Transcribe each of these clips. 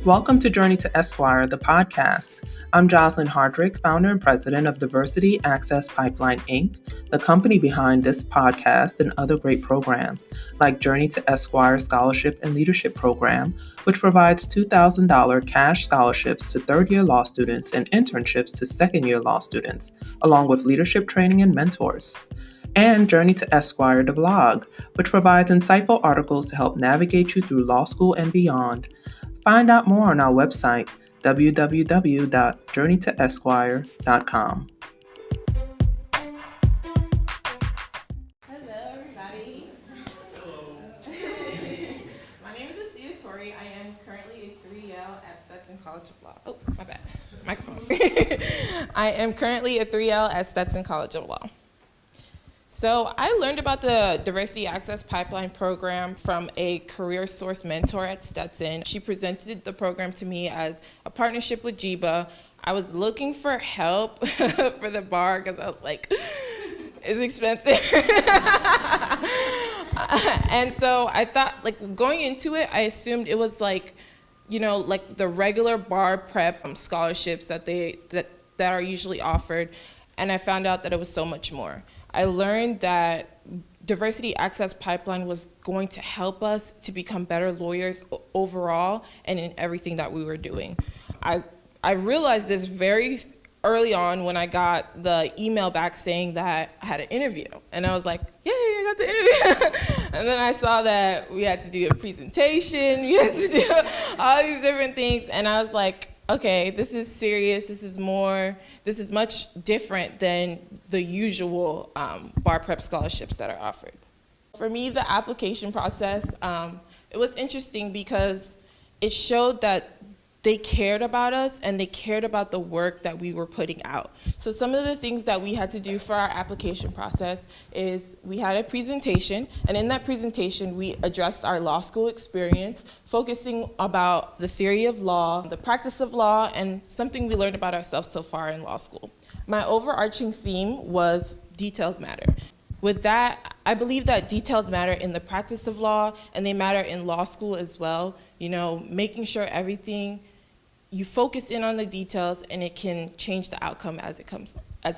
Welcome to Journey to Esquire, the podcast. I'm Jocelyn Hardrick, founder and president of Diversity Access Pipeline, Inc., the company behind this podcast and other great programs, like Journey to Esquire Scholarship and Leadership Program, which provides $2,000 cash scholarships to third-year law students and internships to second-year law students, along with leadership training and mentors. And Journey to Esquire, the blog, which provides insightful articles to help navigate you through law school and beyond. Find out more on our website, www.journeytoesquire.com. Hello, everybody. Hello. My name is Assita Toure. I am currently a 3L at Stetson College of Law. Oh, my bad. Microphone. I am currently a 3L at Stetson College of Law. So I learned about the Diversity Access Pipeline program from a career source mentor at Stetson. She presented the program to me as a partnership with JIBA. I was looking for help for the bar because I was like, it's expensive. And so I thought, like, going into it, I assumed it was like, you know, like the regular bar prep scholarships that are usually offered. And I found out that it was so much more. I learned that Diversity Access Pipeline was going to help us to become better lawyers overall and in everything that we were doing. I realized this very early on when I got the email back saying that I had an interview. And I was like, yay, I got the interview. And then I saw that we had to do a presentation, we had to do all these different things. And I was like, okay, this is serious, this is much different than the usual bar prep scholarships that are offered. For me, the application process, it was interesting because it showed that they cared about us and they cared about the work that we were putting out. So some of the things that we had to do for our application process is we had a presentation, and in that presentation we addressed our law school experience, focusing about the theory of law, the practice of law, and something we learned about ourselves so far in law school. My overarching theme was details matter. With that, I believe that details matter in the practice of law, and they matter in law school as well. You know, making sure you focus in on the details and it can change the outcome as it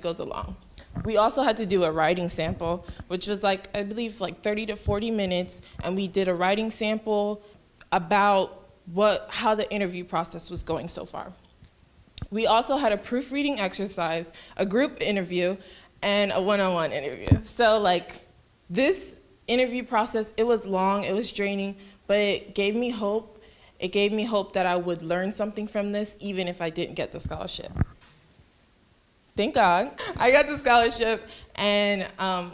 goes along. We also had to do a writing sample, which was like, I believe, like 30 to 40 minutes, and we did a writing sample about how the interview process was going so far. We also had a proofreading exercise, a group interview, and a one-on-one interview. So like this interview process, it was long, it was draining, but it gave me hope. It gave me hope that I would learn something from this, even if I didn't get the scholarship. Thank God. I got the scholarship, and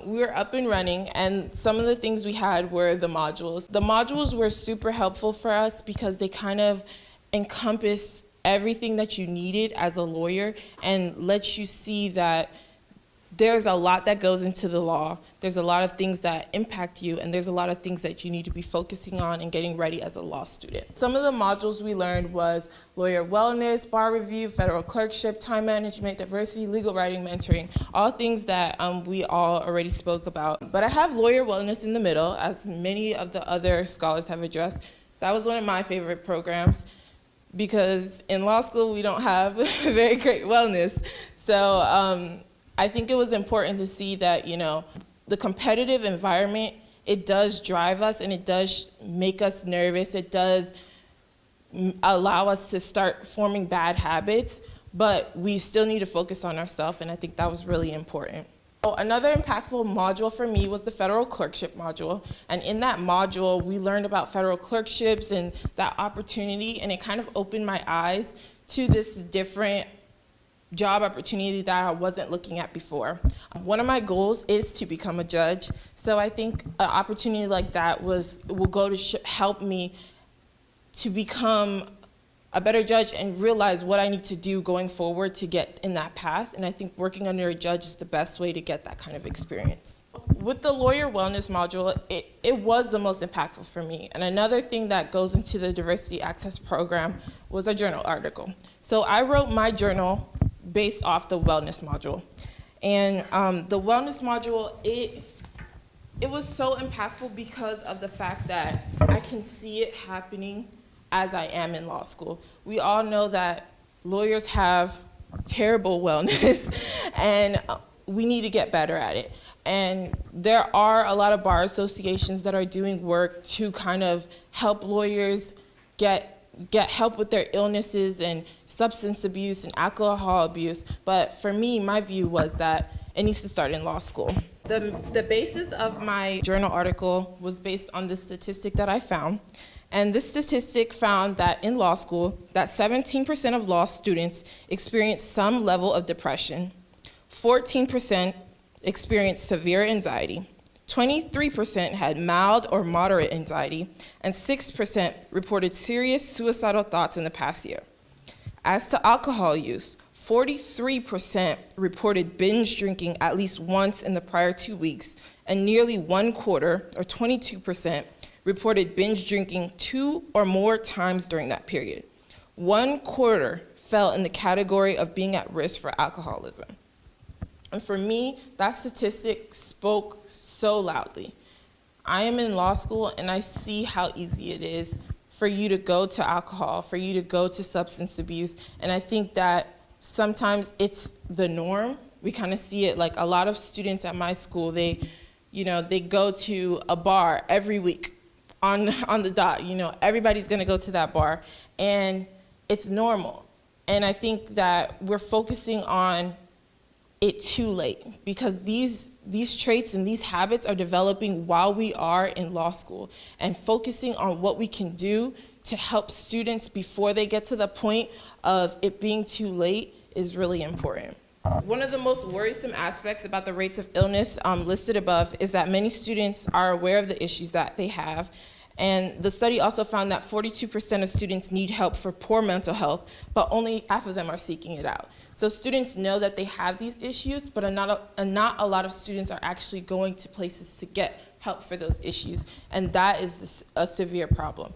we were up and running, and some of the things we had were the modules. The modules were super helpful for us because they kind of encompass everything that you needed as a lawyer and let you see that there's a lot that goes into the law. There's a lot of things that impact you, and there's a lot of things that you need to be focusing on and getting ready as a law student. Some of the modules we learned was lawyer wellness, bar review, federal clerkship, time management, diversity, legal writing, mentoring, all things that we all already spoke about. But I have lawyer wellness in the middle, as many of the other scholars have addressed. That was one of my favorite programs because in law school we don't have very great wellness. So I think it was important to see that, you know, the competitive environment, it does drive us and it does make us nervous. It does allow us to start forming bad habits, but we still need to focus on ourselves, and I think that was really important. So another impactful module for me was the federal clerkship module, and in that module we learned about federal clerkships and that opportunity, and it kind of opened my eyes to this different job opportunity that I wasn't looking at before. One of my goals is to become a judge, so I think an opportunity like that will go to help me to become a better judge and realize what I need to do going forward to get in that path, and I think working under a judge is the best way to get that kind of experience. With the lawyer wellness module, it was the most impactful for me, and another thing that goes into the Diversity Access program was a journal article. So I wrote my journal based off the wellness module. And the wellness module, it was so impactful because of the fact that I can see it happening as I am in law school. We all know that lawyers have terrible wellness, and we need to get better at it. And there are a lot of bar associations that are doing work to kind of help lawyers get help with their illnesses and substance abuse and alcohol abuse. But for me, my view was that it needs to start in law school. The basis of my journal article was based on this statistic that I found. And this statistic found that in law school, that 17% of law students experienced some level of depression, 14% experienced severe anxiety, 23% had mild or moderate anxiety, and 6% reported serious suicidal thoughts in the past year. As to alcohol use, 43% reported binge drinking at least once in the prior 2 weeks, and nearly 1/4, or 22%, reported binge drinking 2 or more times during that period. 1/4 fell in the category of being at risk for alcoholism. And for me, that statistic spoke so loudly. I am in law school and I see how easy it is for you to go to alcohol, for you to go to substance abuse, and I think that sometimes it's the norm. We kind of see it, like a lot of students at my school, they go to a bar every week on the dot. Everybody's gonna go to that bar, and it's normal. And I think that we're focusing on it too late, because these traits and these habits are developing while we are in law school, and focusing on what we can do to help students before they get to the point of it being too late is really important. One of the most worrisome aspects about the rates of illness listed above is that many students are aware of the issues that they have. And the study also found that 42% of students need help for poor mental health, but only half of them are seeking it out. So students know that they have these issues, but not a lot of students are actually going to places to get help for those issues. And that is a severe problem.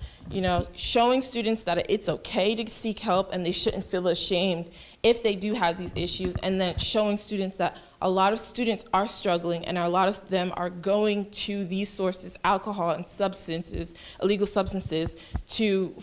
Showing students that it's okay to seek help and they shouldn't feel ashamed if they do have these issues, and then showing students that a lot of students are struggling and a lot of them are going to these sources, alcohol and substances, illegal substances, to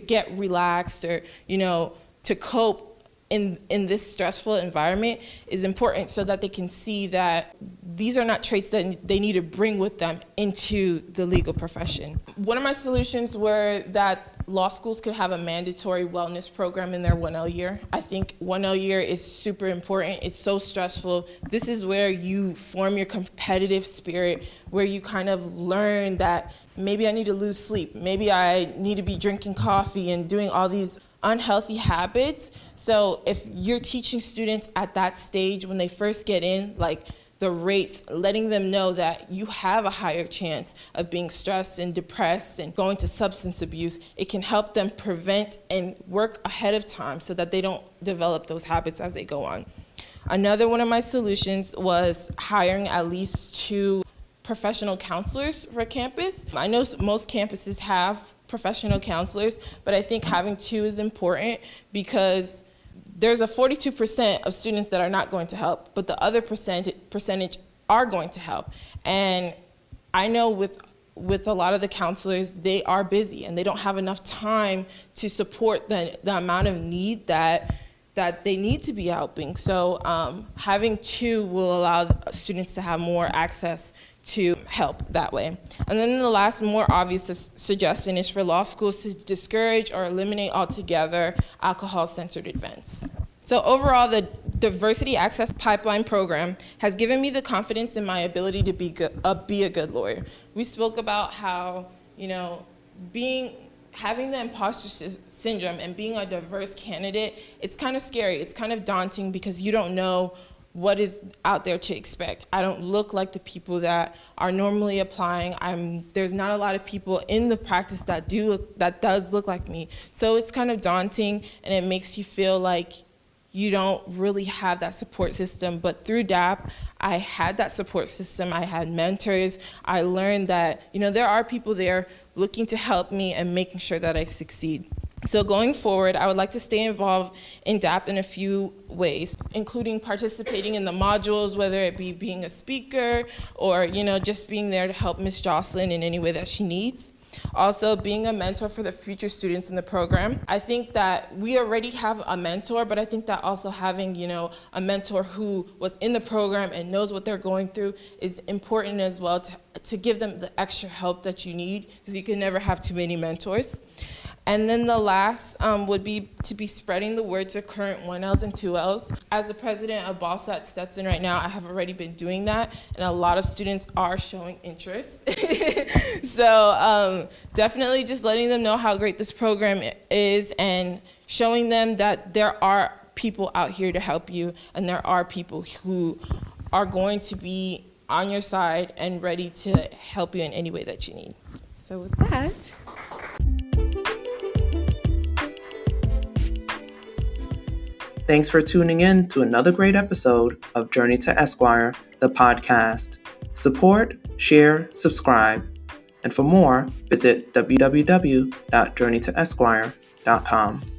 get relaxed or, to cope in this stressful environment is important, so that they can see that these are not traits that they need to bring with them into the legal profession. One of my solutions were that law schools could have a mandatory wellness program in their 1L year. I think 1L year is super important. It's so stressful. This is where you form your competitive spirit, where you kind of learn that maybe I need to lose sleep. Maybe I need to be drinking coffee and doing all these unhealthy habits. So if you're teaching students at that stage when they first get in, like the rates, letting them know that you have a higher chance of being stressed and depressed and going to substance abuse, it can help them prevent and work ahead of time so that they don't develop those habits as they go on. Another one of my solutions was hiring at least 2 professional counselors for campus. I know most campuses have professional counselors, but I think having 2 is important, because there's a 42% of students that are not going to help, but the other percentage are going to help. And I know with a lot of the counselors, they are busy and they don't have enough time to support the amount of need that they need to be helping. So having 2 will allow students to have more access to help that way. And then the last, more obvious suggestion is for law schools to discourage or eliminate altogether alcohol-centered events. So overall, the Diversity Access Pipeline program has given me the confidence in my ability to be a good lawyer. We spoke about how, having the imposter syndrome and being a diverse candidate, it's kind of scary. It's kind of daunting, because you don't know what is out there to expect. I don't look like the people that are normally applying. There's not a lot of people in the practice that does look like me. So it's kind of daunting, and it makes you feel like you don't really have that support system. But through DAP, I had that support system. I had mentors. I learned that there are people there looking to help me and making sure that I succeed. So going forward, I would like to stay involved in DAP in a few ways, including participating in the modules, whether it be being a speaker or just being there to help Ms. Jocelyn in any way that she needs. Also, being a mentor for the future students in the program. I think that we already have a mentor, but I think that also having, a mentor who was in the program and knows what they're going through is important as well to give them the extra help that you need, because you can never have too many mentors. And then the last would be to be spreading the word to current 1Ls and 2Ls. As the president of BALSA at Stetson right now, I have already been doing that, and a lot of students are showing interest. So definitely just letting them know how great this program is and showing them that there are people out here to help you, and there are people who are going to be on your side and ready to help you in any way that you need. So with that. Thanks for tuning in to another great episode of Journey to Esquire, the podcast. Support, share, subscribe. And for more, visit www.journeytoesquire.com.